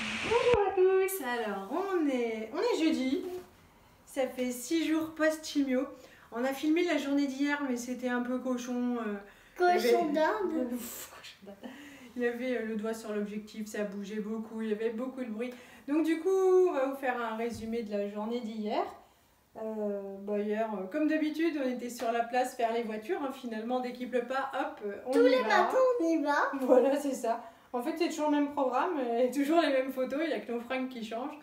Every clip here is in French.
Bonjour à tous, alors on est jeudi, ça fait 6 jours post-chimio. On a filmé la journée d'hier mais c'était un peu cochon. Cochon d'Inde. Il y avait le doigt sur l'objectif, ça bougeait beaucoup, il y avait beaucoup de bruit. Donc du coup, on va vous faire un résumé de la journée d'hier. Hier, comme d'habitude, on était sur la place faire les voitures. Finalement, dès qu'il pleut pas, hop, on y va. Tous les matins, on y va. Voilà, c'est ça. En fait, c'est toujours le même programme, et toujours les mêmes photos, il n'y a que nos fringues qui changent.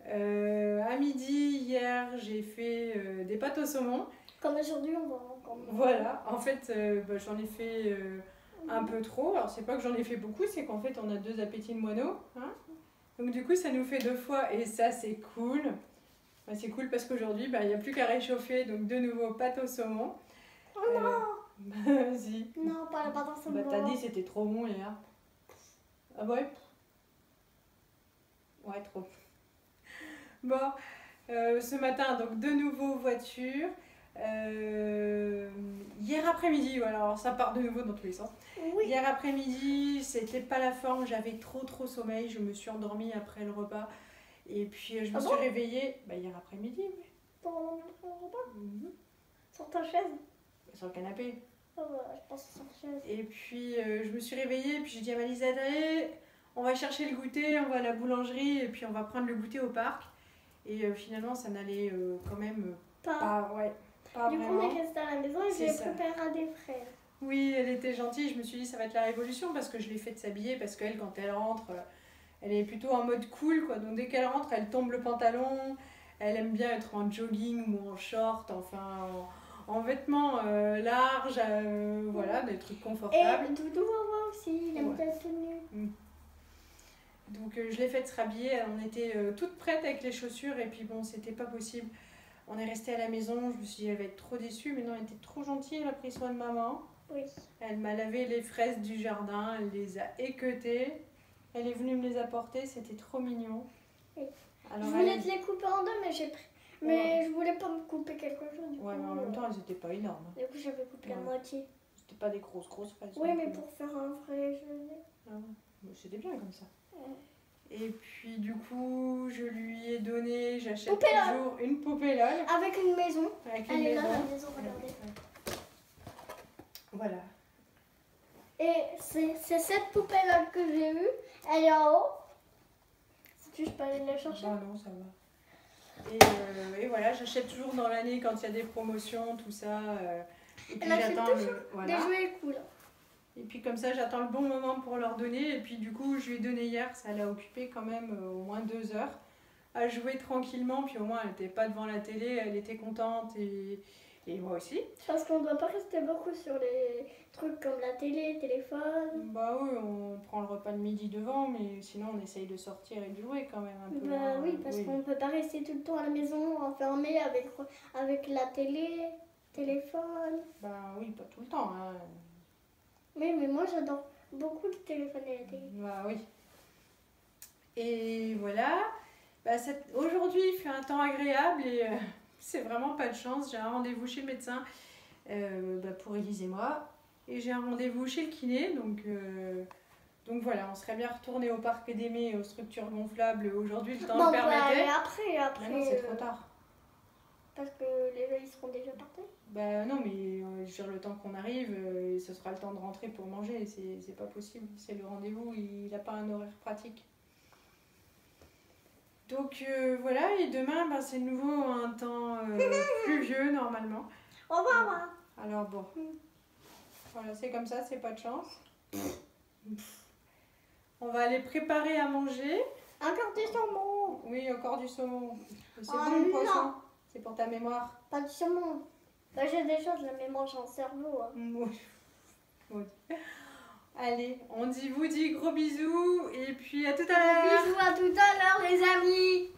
À midi, hier, j'ai fait des pâtes au saumon. Comme aujourd'hui, on va encore. Voilà, en fait, j'en ai fait un peu trop. Alors, c'est pas que j'en ai fait beaucoup, c'est qu'en fait, on a 2 appétits de moineaux. Hein, donc, du coup, ça nous fait 2 fois, et ça, c'est cool. C'est cool parce qu'aujourd'hui, il n'y a plus qu'à réchauffer, donc de nouveau pâte au saumon. Oh non Vas-y. Non, pas la pâte au saumon. T'as dit c'était trop bon hier. Ah ouais? Ouais, trop. Bon, ce matin, donc de nouveau voiture. Hier après-midi, voilà, alors ça part de nouveau dans tous les sens. Oui. Hier après-midi, c'était pas la forme, j'avais trop sommeil, je me suis endormie après le repas. Et puis je me suis réveillée hier après-midi. Oui. Pendant le repas Sur ta chaise? Sur le canapé. Oh, je pense sur la chaise. Et puis je me suis réveillée, puis j'ai dit à Malisa, allez, on va chercher le goûter, on va à la boulangerie, et puis on va prendre le goûter au parc. Et finalement, ça n'allait quand même pas du vraiment. coup, on est resté à la maison et j'ai préparé à des frères. Oui, elle était gentille, je me suis dit, ça va être la révolution, parce que je l'ai fait de s'habiller, parce qu'elle, quand elle rentre, elle est plutôt en mode cool, quoi. Donc dès qu'elle rentre, elle tombe le pantalon, elle aime bien être en jogging ou en short, enfin en vêtements larges, voilà, des trucs confortables. Et Doudou Wawa aussi, il aime bien être tenue. Donc je l'ai fait se rhabiller, on était toutes prêtes avec les chaussures et puis bon, c'était pas possible. On est resté à la maison, je me suis dit elle va être trop déçue, mais non, elle était trop gentille, elle a pris soin de maman. Oui. Elle m'a lavé les fraises du jardin, elle les a équeutées, elle est venue me les apporter, c'était trop mignon. Oui. Alors, je voulais te les couper en deux, mais mais je voulais pas me couper quelque chose. Ouais, mais en même temps, elles étaient pas énormes. Du coup, j'avais coupé la moitié. C'était pas des grosses fraises. Oui, mais pour faire un vrai gelé. Ah ouais, c'était bien comme ça. Et puis du coup, je lui ai donné, j'achète toujours une poupée LOL. Avec une maison. Elle est là, la maison, regardez. Voilà. Et c'est cette poupée LOL que j'ai eue. Elle est en haut. Si je peux aller la chercher. Ah non, ça va. Et voilà, j'achète toujours dans l'année quand il y a des promotions, tout ça. Et puis j'attends des jouets cool. Et puis comme ça, j'attends le bon moment pour leur donner. Et puis du coup, je lui ai donné hier, ça l'a occupé quand même au moins 2 heures à jouer tranquillement. Puis au moins, elle n'était pas devant la télé, elle était contente et moi aussi. Parce qu'on ne doit pas rester beaucoup sur les trucs comme la télé, téléphone. Bah oui, on prend le repas de midi devant, mais sinon on essaye de sortir et de jouer quand même un peu. Bah oui, parce qu'on ne peut pas rester tout le temps à la maison enfermé avec la télé, téléphone. Bah oui, pas tout le temps. Hein. Oui, mais moi j'adore beaucoup le téléphone et la télé. Bah oui. Et voilà. Bah, aujourd'hui, il fait un temps agréable et c'est vraiment pas de chance. J'ai un rendez-vous chez le médecin pour Élise et moi. Et j'ai un rendez-vous chez le kiné. Donc voilà, on serait bien retourné au parc d'Aimé aux structures gonflables. Aujourd'hui, le temps le permettait. Après. Mais non, c'est trop tard. Parce que les gens ils seront déjà partis. Bah non, mais je veux dire, le temps qu'on arrive, ce sera le temps de rentrer pour manger. C'est pas possible. C'est le rendez-vous, il n'a pas un horaire pratique. Donc voilà, et demain, c'est de nouveau un temps pluvieux normalement. Au revoir. Alors bon, voilà, c'est comme ça, c'est pas de chance. On va aller préparer à manger. Encore du saumon. Oui, encore du saumon. C'est bon le poisson. C'est pour ta mémoire. Pas du saumon. Bah, j'ai des choses, je me mange en cerveau. Hein. Oui. Allez, on vous dit gros bisous et puis à tout à l'heure. Bisous à tout à l'heure les amis.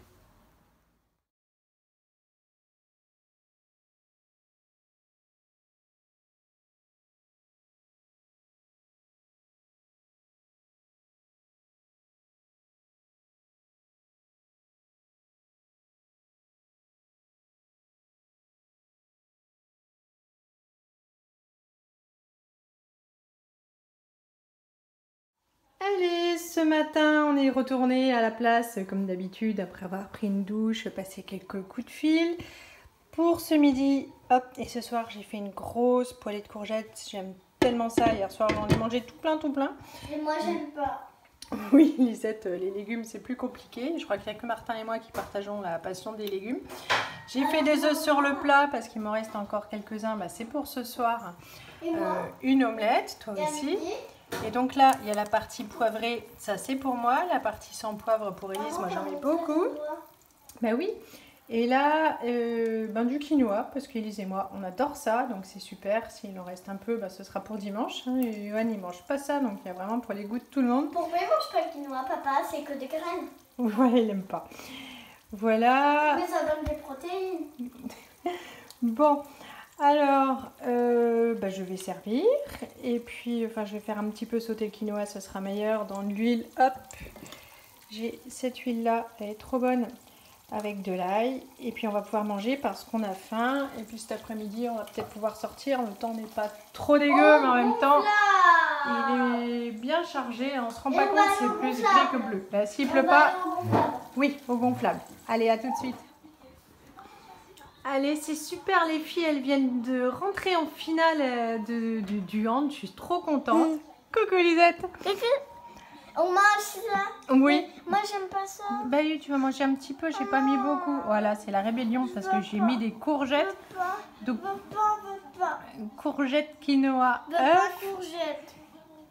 Allez, ce matin, on est retourné à la place comme d'habitude après avoir pris une douche, passé quelques coups de fil. Pour ce midi, hop, et ce soir, j'ai fait une grosse poêlée de courgettes. J'aime tellement ça. Hier soir, j'en ai mangé tout plein, tout plein. Et moi, j'aime pas. Oui, Lisette, les légumes, c'est plus compliqué. Je crois qu'il n'y a que Martin et moi qui partageons la passion des légumes. J'ai fait des œufs sur le plat parce qu'il m'en reste encore quelques-uns. Bah, c'est pour ce soir. Une omelette, toi aussi. Et donc là, il y a la partie poivrée, ça c'est pour moi. La partie sans poivre pour Élise, moi j'en mets beaucoup. Bah oui. Et là, du quinoa, parce qu'Élise et moi, on adore ça, donc c'est super. S'il en reste un peu, bah, ce sera pour dimanche. Hein. Et Johan, il mange pas ça, donc il y a vraiment pour les goûts de tout le monde. Pourquoi il mange pas le quinoa, papa? C'est que des graines. Ouais, il aime pas. Voilà. Mais ça donne des protéines. Bon. Alors, je vais servir et puis, je vais faire un petit peu sauter le quinoa, ce sera meilleur dans de l'huile. Hop, j'ai cette huile-là, elle est trop bonne avec de l'ail. Et puis, on va pouvoir manger parce qu'on a faim. Et puis, cet après-midi, on va peut-être pouvoir sortir. Le temps n'est pas trop dégueu, mais en même temps, il est bien chargé. On se rend pas compte, c'est plus gris que bleu. Là, s'il pleut pas, oui, au gonflable. Allez, à tout de suite. Allez, c'est super les filles, elles viennent de rentrer en finale du hand, je suis trop contente. Coucou Lisette. On mange ça? Oui. Moi j'aime pas ça. Bah oui, tu vas manger un petit peu, j'ai pas mis beaucoup. Voilà, c'est la rébellion parce que j'ai mis des courgettes. Donc, courgettes, quinoa, œufs.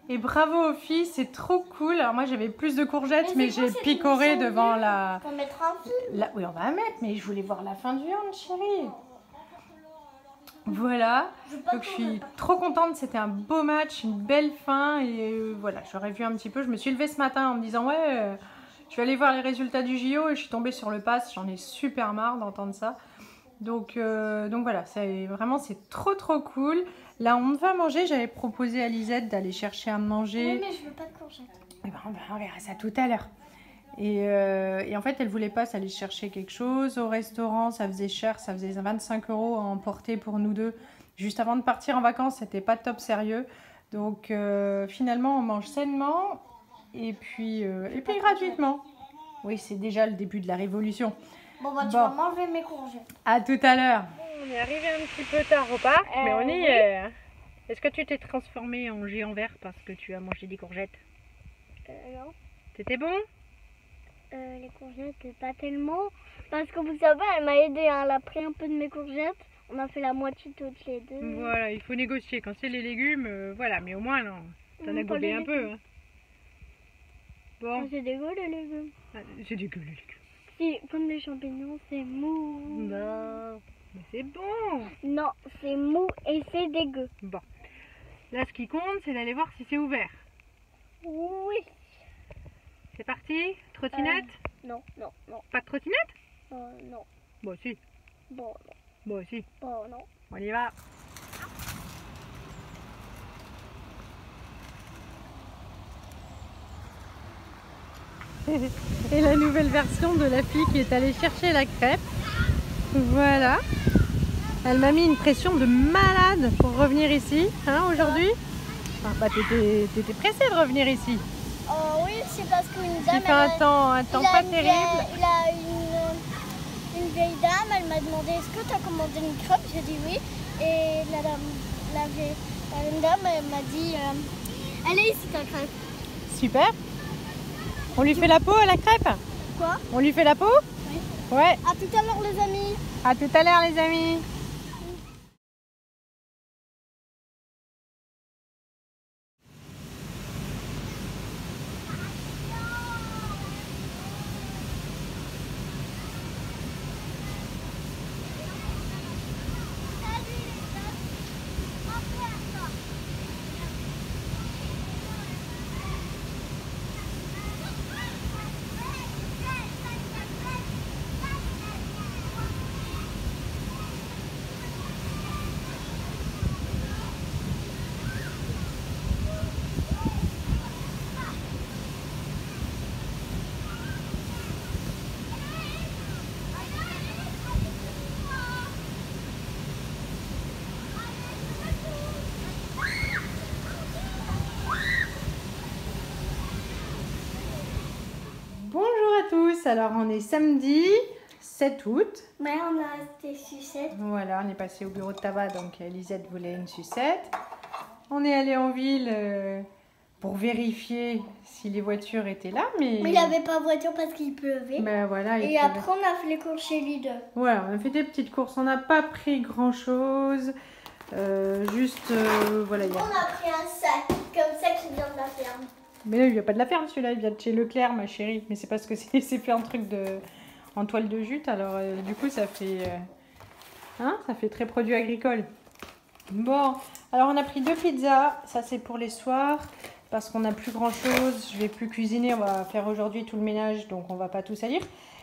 Et bravo aux filles, c'est trop cool. Alors moi j'avais plus de courgettes, mais j'ai picoré devant la... On va mettre un fil. Oui, on va la mettre, mais je voulais voir la fin du hand, chérie. Voilà, donc je suis trop contente, c'était un beau match, une belle fin. Et voilà, j'aurais vu un petit peu, je me suis levée ce matin en me disant ouais, je vais aller voir les résultats du JO et je suis tombée sur le pass, j'en ai super marre d'entendre ça. Donc voilà, c'est trop cool. Là, on va manger. J'avais proposé à Lisette d'aller chercher à manger. Oui, mais je veux pas de courgettes. Et on verra ça tout à l'heure. Et en fait, elle voulait pas aller chercher quelque chose. Au restaurant, ça faisait cher. Ça faisait 25 € à emporter pour nous deux. Juste avant de partir en vacances, c'était pas top sérieux. Donc finalement, on mange sainement. Et puis gratuitement. Oui, c'est déjà le début de la révolution. Bon, tu vas m'enlever mes courgettes. À tout à l'heure. On est arrivé un petit peu tard au parc, mais on y est. Est-ce que tu t'es transformé en géant vert parce que tu as mangé des courgettes? Non. C'était bon? Les courgettes, pas tellement. Parce que vous savez, elle m'a aidé. Hein. Elle a pris un peu de mes courgettes. On a fait la moitié toutes les deux. Voilà, il faut négocier. Quand c'est les légumes, voilà. Mais au moins, non. T'en as gobé un peu. Hein. Bon. C'est dégueu les légumes. C'est dégueu les légumes. Si, comme les champignons, c'est mou. Non, mais c'est bon. Non, c'est mou et c'est dégueu. Bon. Là, ce qui compte, c'est d'aller voir si c'est ouvert. Oui. C'est parti? Trottinette? Non. Pas de trottinette? Non. Bon, si. Bon, non. Bon, si. Bon, non. On y va. Et la nouvelle version de la fille qui est allée chercher la crêpe. Voilà. Elle m'a mis une pression de malade pour revenir ici, hein, aujourd'hui. T'étais pressée de revenir ici. Oui, c'est parce qu'une dame... Il fait un temps pas terrible. Il a une vieille dame, elle m'a demandé est-ce que tu as commandé une crêpe? J'ai dit oui. Et la dame, elle m'a dit elle est ici ta crêpe. Super. On lui fait la peau à la crêpe? Quoi? On lui fait la peau? Oui. Ouais. À tout à l'heure les amis. À tout à l'heure les amis. tous, alors on est samedi 7 août. Mais on a des sucettes. Voilà, on est passé au bureau de tabac, donc Lisette voulait une sucette. On est allé en ville pour vérifier si les voitures étaient là, mais il n'y avait pas de voiture parce qu'il pleuvait. Ben voilà, et après on a fait les courses chez Lidl. Voilà, on a fait des petites courses, on n'a pas pris grand chose. Voilà. On a pris un sac, comme ça qui vient de la ferme. Mais là, il vient pas de la ferme celui-là, il vient de chez Leclerc, ma chérie. Mais c'est parce que c'est fait en toile de jute, alors du coup ça fait très produit agricole. Bon, alors on a pris 2 pizzas, ça c'est pour les soirs, parce qu'on n'a plus grand chose, je vais plus cuisiner, on va faire aujourd'hui tout le ménage, donc on va pas tout salir.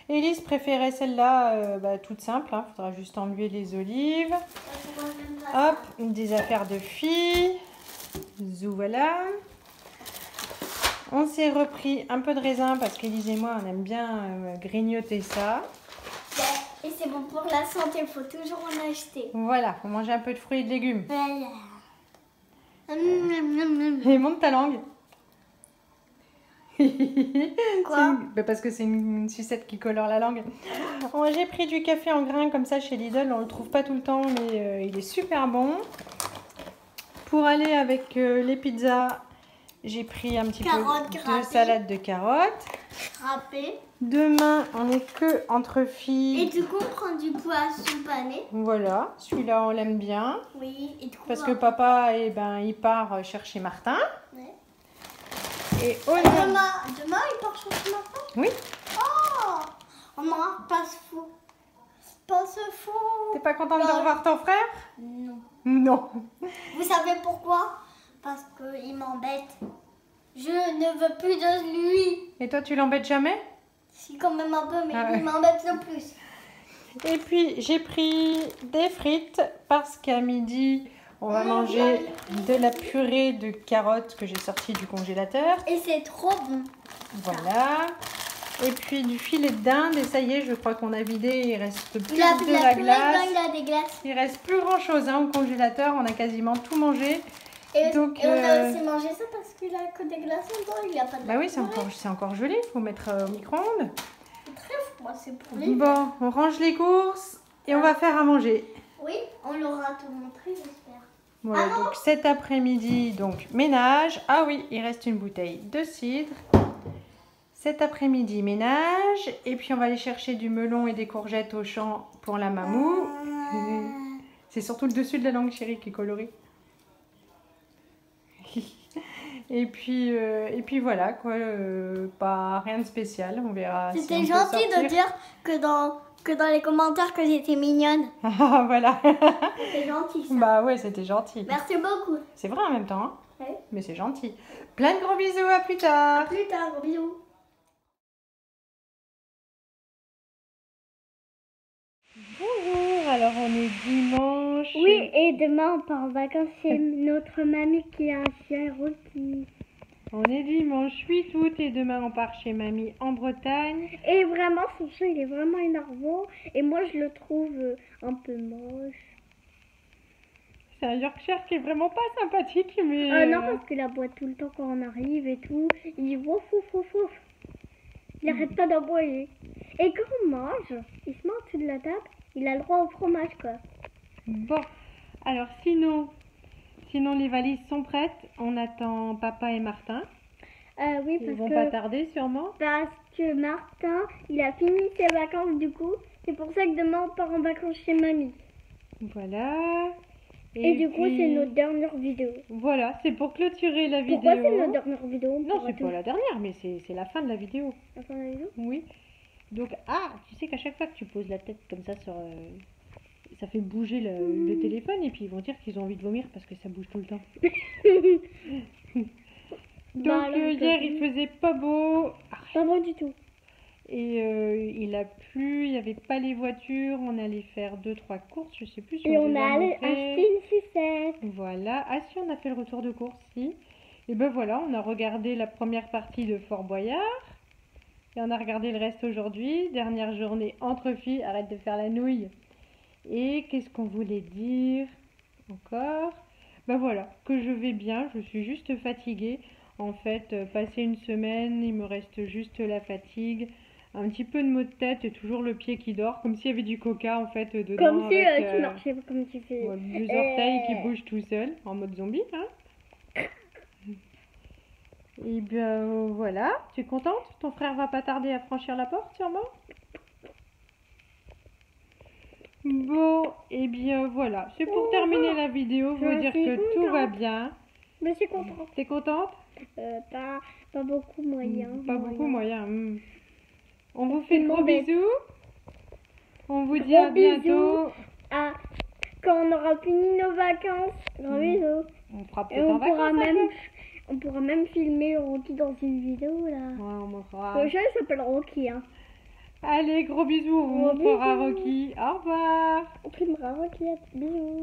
Élise préférait celle-là, toute simple, il faudra juste enlever les olives. Hop, des affaires de filles, voilà. On s'est repris un peu de raisin parce qu'Élise et moi on aime bien grignoter ça. Et c'est bon pour la santé, il faut toujours en acheter. Voilà, faut manger un peu de fruits et de légumes. Voilà. Et monte ta langue. Quoi? Parce que c'est une sucette qui colore la langue. J'ai pris du café en grains comme ça chez Lidl, on le trouve pas tout le temps mais il est super bon. Pour aller avec les pizzas, j'ai pris un petit peu de salade de carottes. Râpé. Demain, on n'est que entre filles. Et du coup, on prend du poisson pané. Voilà, celui-là, on l'aime bien. Oui, et parce que papa, il part chercher Martin. Ouais. Et demain, il part chercher Martin? Oui. Oh, on m'en passe-fou. Passe-fou. T'es pas contente de revoir ton frère? Non. Non. Vous savez pourquoi? Parce qu'il m'embête. Je ne veux plus de lui. Et toi, tu l'embêtes jamais? Si, quand même un peu, mais il m'embête le plus. Et puis, j'ai pris des frites parce qu'à midi, on va manger de la purée de carottes que j'ai sortie du congélateur. Et c'est trop bon. Voilà. Et puis du filet de dinde. Et ça y est, je crois qu'on a vidé. Il reste plus que de la glace. Il a des glaces. Il reste plus grand chose au congélateur. On a quasiment tout mangé. Et on a aussi mangé ça parce qu'il a que des glaces dedans. Il n'y a pas de. Bah oui, c'est encore gelé. Il faut mettre au micro-ondes. C'est très froid, c'est pour les. Bon, on range les courses et on va faire à manger. Oui, on l'aura tout montré, j'espère. Voilà, donc cet après-midi, donc ménage. Ah oui, il reste une bouteille de cidre. Cet après-midi, ménage. Et puis on va aller chercher du melon et des courgettes au champ pour la mamou. C'est surtout le dessus de la langue, chérie, qui est coloré. Et puis voilà, quoi, pas rien de spécial, on verra. C'était gentil de dire que dans les commentaires que j'étais mignonne. Ah voilà. C'était gentil ça. Bah ouais, c'était gentil. Merci beaucoup. C'est vrai en même temps, hein. Ouais. Mais c'est gentil. Plein de gros bisous, à plus tard. À plus tard, gros bisous. Bonjour, alors on est dimanche. Oui, et demain on part en vacances chez notre mamie qui a un chien rôti. On est dimanche 8 août et demain on part chez mamie en Bretagne. Et vraiment, son chien il est vraiment énervant et moi je le trouve un peu moche. C'est un Yorkshire qui est vraiment pas sympathique, mais... Non, parce qu'il aboie tout le temps quand on arrive et tout. Il dit wouf wouf wouf wouf. Il arrête pas d'aboyer. Et quand on mange, il se met en dessous de la table, il a le droit au fromage quoi. Bon, alors sinon les valises sont prêtes. On attend papa et Martin. Oui, parce Ils vont pas tarder sûrement. Parce que Martin, il a fini ses vacances du coup. C'est pour ça que demain on part en vacances chez mamie. Voilà. Et du coup, c'est notre dernière vidéo. Voilà, c'est pour clôturer la vidéo. Pourquoi c'est notre dernière vidéo? Non, c'est pas la dernière, mais c'est la fin de la vidéo. La fin de la vidéo? Oui. Donc, tu sais qu'à chaque fois que tu poses la tête comme ça sur... ça fait bouger le téléphone et puis ils vont dire qu'ils ont envie de vomir parce que ça bouge tout le temps. Donc, hier, il faisait pas beau. Pas beau du tout. Et il a plu, il n'y avait pas les voitures, on allait faire 2-3 courses, je sais plus si et on on a allé acheter une sucette. Voilà, ah si, on a fait le retour de course, si. Et ben voilà, on a regardé la première partie de Fort Boyard. Et on a regardé le reste aujourd'hui, dernière journée entre filles, arrête de faire la nouille. Et qu'est-ce qu'on voulait dire encore? Ben voilà, que je vais bien, je suis juste fatiguée. En fait, passer une semaine, il me reste juste la fatigue. un petit peu de maux de tête et toujours le pied qui dort, comme s'il y avait du coca en fait dedans. Comme si avec, tu marchais, comme tu fais. les orteils qui bougent tout seuls, en mode zombie. Hein. Et bien voilà, tu es contente? Ton frère va pas tarder à franchir la porte sûrement? Bon, et bien voilà, c'est pour terminer la vidéo, vous dire que tout va bien. Je suis contente. T'es contente? Pas beaucoup moyen. Pas beaucoup moyen. On vous fait de gros bisous. On vous dit à bientôt. Quand on aura fini nos vacances. Gros bisous. On fera peut-être en vacances. On pourra même filmer Rocky dans une vidéo là. Ouais, on montrera. Le jeu s'appelle Rocky. Hein. Allez, gros bisous. On montrera Rocky. Au revoir. On filmera Rocky. Bisous.